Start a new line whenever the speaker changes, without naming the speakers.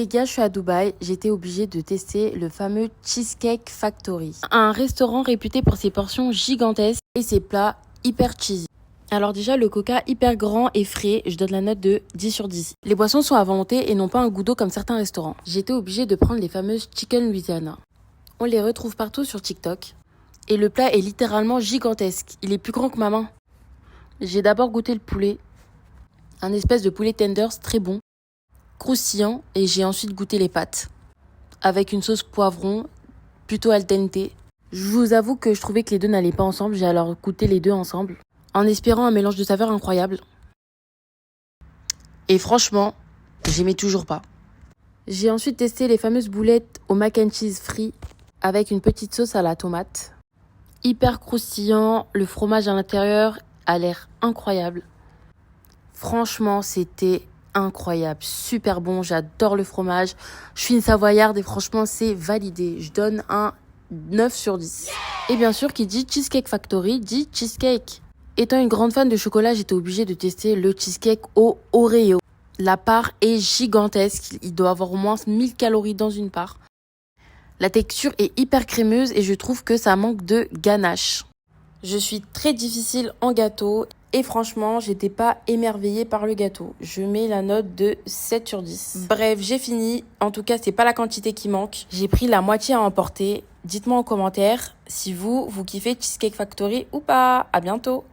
Les gars, je suis à Dubaï, j'étais obligée de tester le fameux Cheesecake Factory. Un restaurant réputé pour ses portions gigantesques et ses plats hyper cheesy. Alors déjà, le coca hyper grand et frais, je donne la note de 10 sur 10. Les boissons sont à volonté et n'ont pas un goût d'eau comme certains restaurants. J'étais obligée de prendre les fameuses Chicken Louisiana. On les retrouve partout sur TikTok. Et le plat est littéralement gigantesque, il est plus grand que ma main. J'ai d'abord goûté le poulet, un espèce de poulet tenders très bon, croustillant, et j'ai ensuite goûté les pâtes, avec une sauce poivron, plutôt al dente. Je vous avoue que je trouvais que les deux n'allaient pas ensemble, j'ai alors goûté les deux ensemble, en espérant un mélange de saveurs incroyable. Et franchement, j'aimais toujours pas. J'ai ensuite testé les fameuses boulettes au mac and cheese frit, avec une petite sauce à la tomate. Hyper croustillant, le fromage à l'intérieur a l'air incroyable. Franchement, c'était incroyable, super bon, j'adore le fromage. Je suis une savoyarde et franchement, c'est validé. Je donne un 9 sur 10. Et bien sûr, qui dit Cheesecake Factory, dit cheesecake. Étant une grande fan de chocolat, j'étais obligée de tester le cheesecake au Oreo. La part est gigantesque, il doit avoir au moins 1000 calories dans une part. La texture est hyper crémeuse et je trouve que ça manque de ganache. Je suis très difficile en gâteau et franchement, j'étais pas émerveillée par le gâteau. Je mets la note de 7 sur 10. Bref, j'ai fini. En tout cas, c'est pas la quantité qui manque. J'ai pris la moitié à emporter. Dites-moi en commentaire si vous kiffez Cheesecake Factory ou pas. À bientôt.